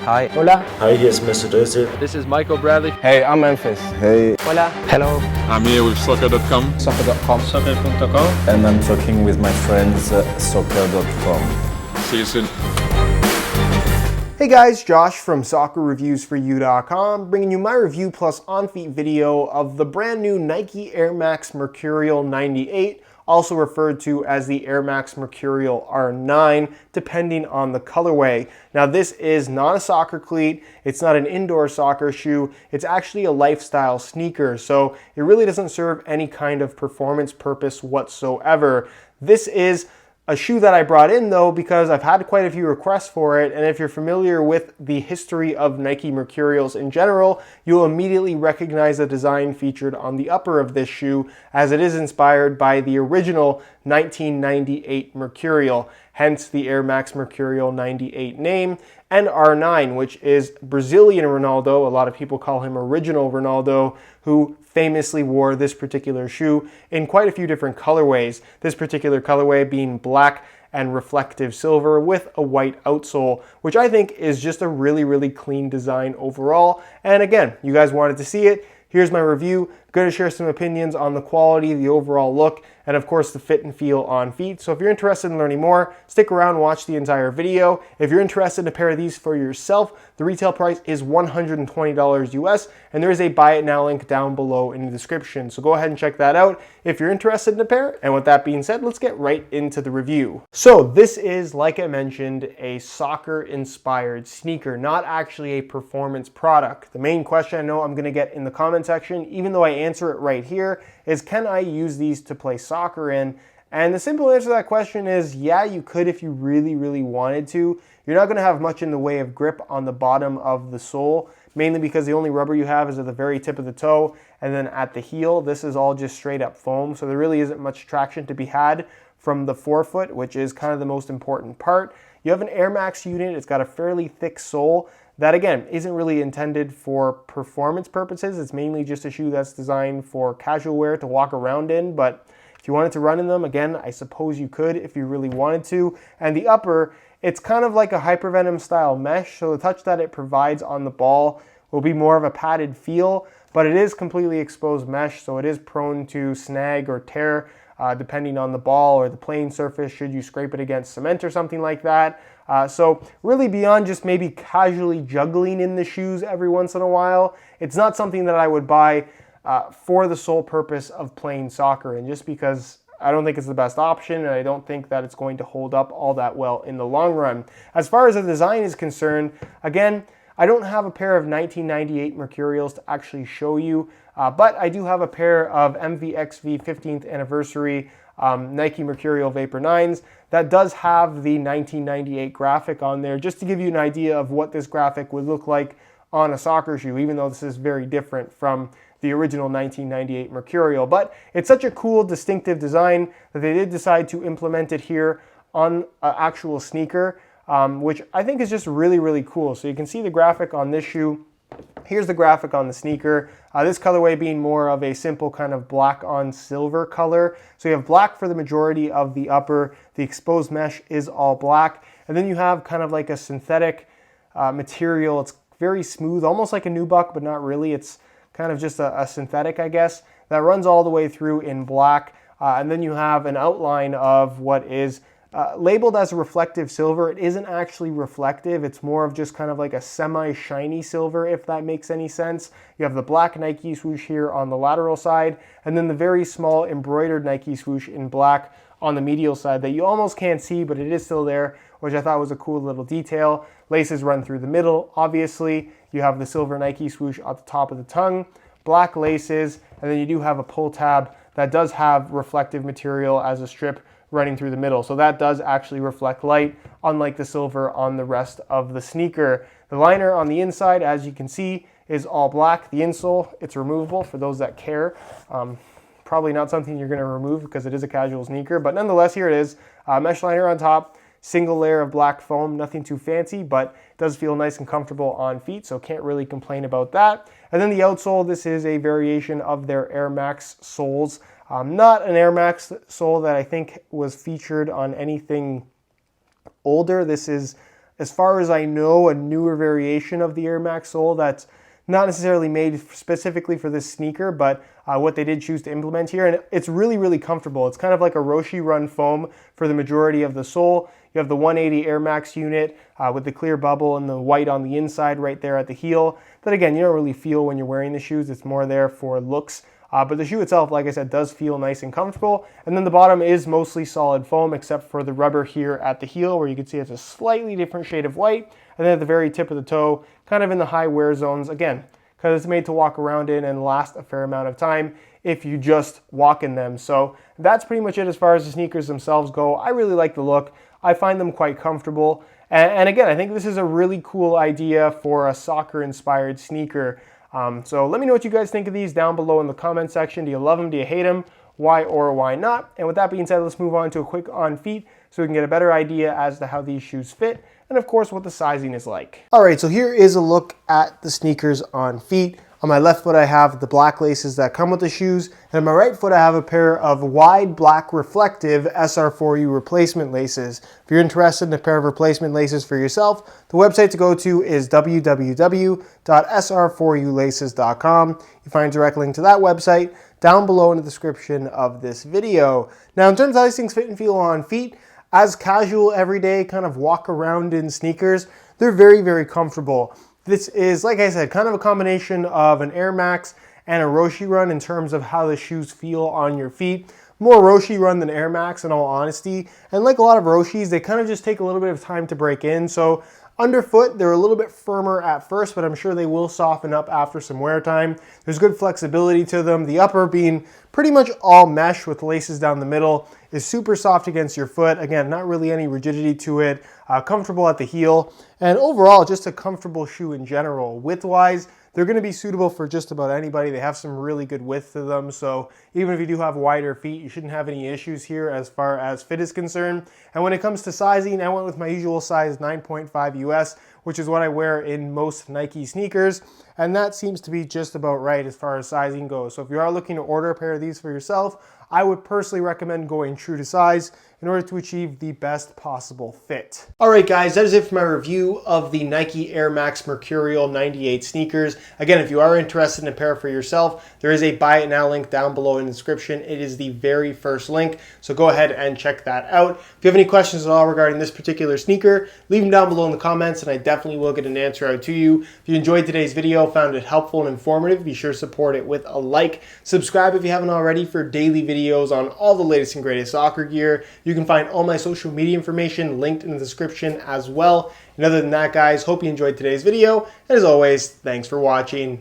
Hi. Hola. Hi, here's Mr. Dozy. This is Michael Bradley. Hey, I'm Memphis. Hey. Hola. Hello. I'm here with soccer.com. Soccer.com. Soccer.com. And I'm talking with my friends soccer.com. See you soon. Hey guys, Josh from soccerreviewsforyou.com, bringing you my review plus on-feet video of the brand new Nike Air Max Mercurial 98, also referred to as the Air Max Mercurial R9, depending on the colorway. Now this is not a soccer cleat, it's not an indoor soccer shoe, it's actually a lifestyle sneaker, so it really doesn't serve any kind of performance purpose whatsoever. This is a shoe that I brought in though because I've had quite a few requests for it, and if you're familiar with the history of Nike Mercurials in general, you'll immediately recognize the design featured on the upper of this shoe, as it is inspired by the original 1998 Mercurial, hence the Air Max Mercurial 98 name, and R9, which is Brazilian Ronaldo. A lot of people call him Original Ronaldo, who famously wore this particular shoe in quite a few different colorways. This particular colorway being black and reflective silver with a white outsole, which I think is just a really, really clean design overall. And again, you guys wanted to see it. Here's my review. Going to share some opinions on the quality, the overall look, and of course the fit and feel on feet. So if you're interested in learning more, stick around and watch the entire video. If you're interested in a pair of these for yourself, the retail price is $120 US, and there is a buy it now link down below in the description. So go ahead and check that out if you're interested in a pair. And with that being said, let's get right into the review. So this is, like I mentioned, a soccer inspired sneaker, not actually a performance product. The main question I know I'm going to get in the comment section, even though I answer it right here, is can I use these to play soccer in? And the simple answer to that question is yeah, you could if you really, really wanted to. You're not going to have much in the way of grip on the bottom of the sole, mainly because the only rubber you have is at the very tip of the toe, and then at the heel, this is all just straight up foam, so there really isn't much traction to be had from the forefoot, which is kind of the most important part. You have an Air Max unit, it's got a fairly thick sole that, again, isn't really intended for performance purposes. It's mainly just a shoe that's designed for casual wear to walk around in, but if you wanted to run in them, again, I suppose you could if you really wanted to. And the upper, it's kind of like a Hypervenom style mesh, so the touch that it provides on the ball will be more of a padded feel, but it is completely exposed mesh, so it is prone to snag or tear depending on the ball or the playing surface should you scrape it against cement or something like that. So really beyond just maybe casually juggling in the shoes every once in a while, it's not something that I would buy for the sole purpose of playing soccer, and just because I don't think it's the best option, and I don't think that it's going to hold up all that well in the long run. As far as the design is concerned, again, I don't have a pair of 1998 Mercurials to actually show you, but I do have a pair of MVXV 15th anniversary Nike Mercurial Vapor 9s that does have the 1998 graphic on there, just to give you an idea of what this graphic would look like on a soccer shoe, even though this is very different from the original 1998 Mercurial. But it's such a cool, distinctive design that they did decide to implement it here on an actual sneaker, which I think is just really, really cool. So you can see the graphic on this shoe. Here's the graphic on the sneaker. This colorway being more of a simple kind of black on silver color. So you have black for the majority of the upper. The exposed mesh is all black. And then you have kind of like a synthetic material. It's very smooth, almost like a nubuck, but not really. It's kind of just a synthetic, I guess, that runs all the way through in black. And then you have an outline of what is labeled as a reflective silver. It isn't actually reflective. It's more of just kind of like a semi-shiny silver, if that makes any sense. You have the black Nike swoosh here on the lateral side, and then the very small embroidered Nike swoosh in black on the medial side that you almost can't see, but it is still there, which I thought was a cool little detail. Laces run through the middle, obviously. You have the silver Nike swoosh at the top of the tongue, black laces, and then you do have a pull tab that does have reflective material as a strip running through the middle. So that does actually reflect light, unlike the silver on the rest of the sneaker. The liner on the inside, as you can see, is all black. The insole, it's removable for those that care. Probably not something you're gonna remove because it is a casual sneaker, but nonetheless, here it is. Mesh liner on top, single layer of black foam, nothing too fancy, but it does feel nice and comfortable on feet, so can't really complain about that. And then the outsole, this is a variation of their Air Max soles. Not an Air Max sole that I think was featured on anything older. This is as far as I know, a newer variation of the Air Max sole that's not necessarily made specifically for this sneaker, but what they did choose to implement here. And it's really, really comfortable. It's kind of like a Roshe Run foam for the majority of the sole. You have the 180 Air Max unit with the clear bubble and the white on the inside right there at the heel. That again, you don't really feel when you're wearing the shoes. It's more there for looks. But the shoe itself, like I said, does feel nice and comfortable. And then the bottom is mostly solid foam, except for the rubber here at the heel, where you can see it's a slightly different shade of white. And then at the very tip of the toe, kind of in the high wear zones, again, because it's made to walk around in and last a fair amount of time if you just walk in them. So that's pretty much it as far as the sneakers themselves go. I really like the look. I find them quite comfortable. And again, I think this is a really cool idea for a soccer-inspired sneaker. So let me know what you guys think of these down below in the comment section. Do you love them? Do you hate them? Why or why not? And with that being said, let's move on to a quick on feet so we can get a better idea as to how these shoes fit and of course what the sizing is like. All right, so here is a look at the sneakers on feet. On my left foot, I have the black laces that come with the shoes. And on my right foot, I have a pair of wide black reflective SR4U replacement laces. If you're interested in a pair of replacement laces for yourself, the website to go to is www.sr4ulaces.com. You find a direct link to that website down below in the description of this video. Now, in terms of how these things fit and feel on feet, as casual, everyday kind of walk around in sneakers, they're very, very comfortable. This is, like I said, kind of a combination of an Air Max and a Roshe Run in terms of how the shoes feel on your feet. More Roshe Run than Air Max in all honesty. And like a lot of Roshes, they kind of just take a little bit of time to break in. So underfoot, they're a little bit firmer at first, but I'm sure they will soften up after some wear time. There's good flexibility to them. The upper being pretty much all mesh with laces down the middle is super soft against your foot. Again, not really any rigidity to it. Comfortable at the heel. And overall, just a comfortable shoe in general. Width-wise, they're going to be suitable for just about anybody. They have some really good width to them, so even if you do have wider feet, you shouldn't have any issues here as far as fit is concerned. And when it comes to sizing, I went with my usual size 9.5 US, which is what I wear in most Nike sneakers, and that seems to be just about right as far as sizing goes. So if you are looking to order a pair of these for yourself, I would personally recommend going true to size in order to achieve the best possible fit. All right, guys, that is it for my review of the Nike Air Max Mercurial 98 sneakers. Again, if you are interested in a pair for yourself, there is a buy it now link down below in the description. It is the very first link, so go ahead and check that out. If you have any questions at all regarding this particular sneaker, leave them down below in the comments, and I definitely will get an answer out to you. If you enjoyed today's video, found it helpful and informative, be sure to support it with a like. Subscribe if you haven't already for daily videos on all the latest and greatest soccer gear. You can find all my social media information linked in the description as well. And other than that, guys, hope you enjoyed today's video. And as always, thanks for watching.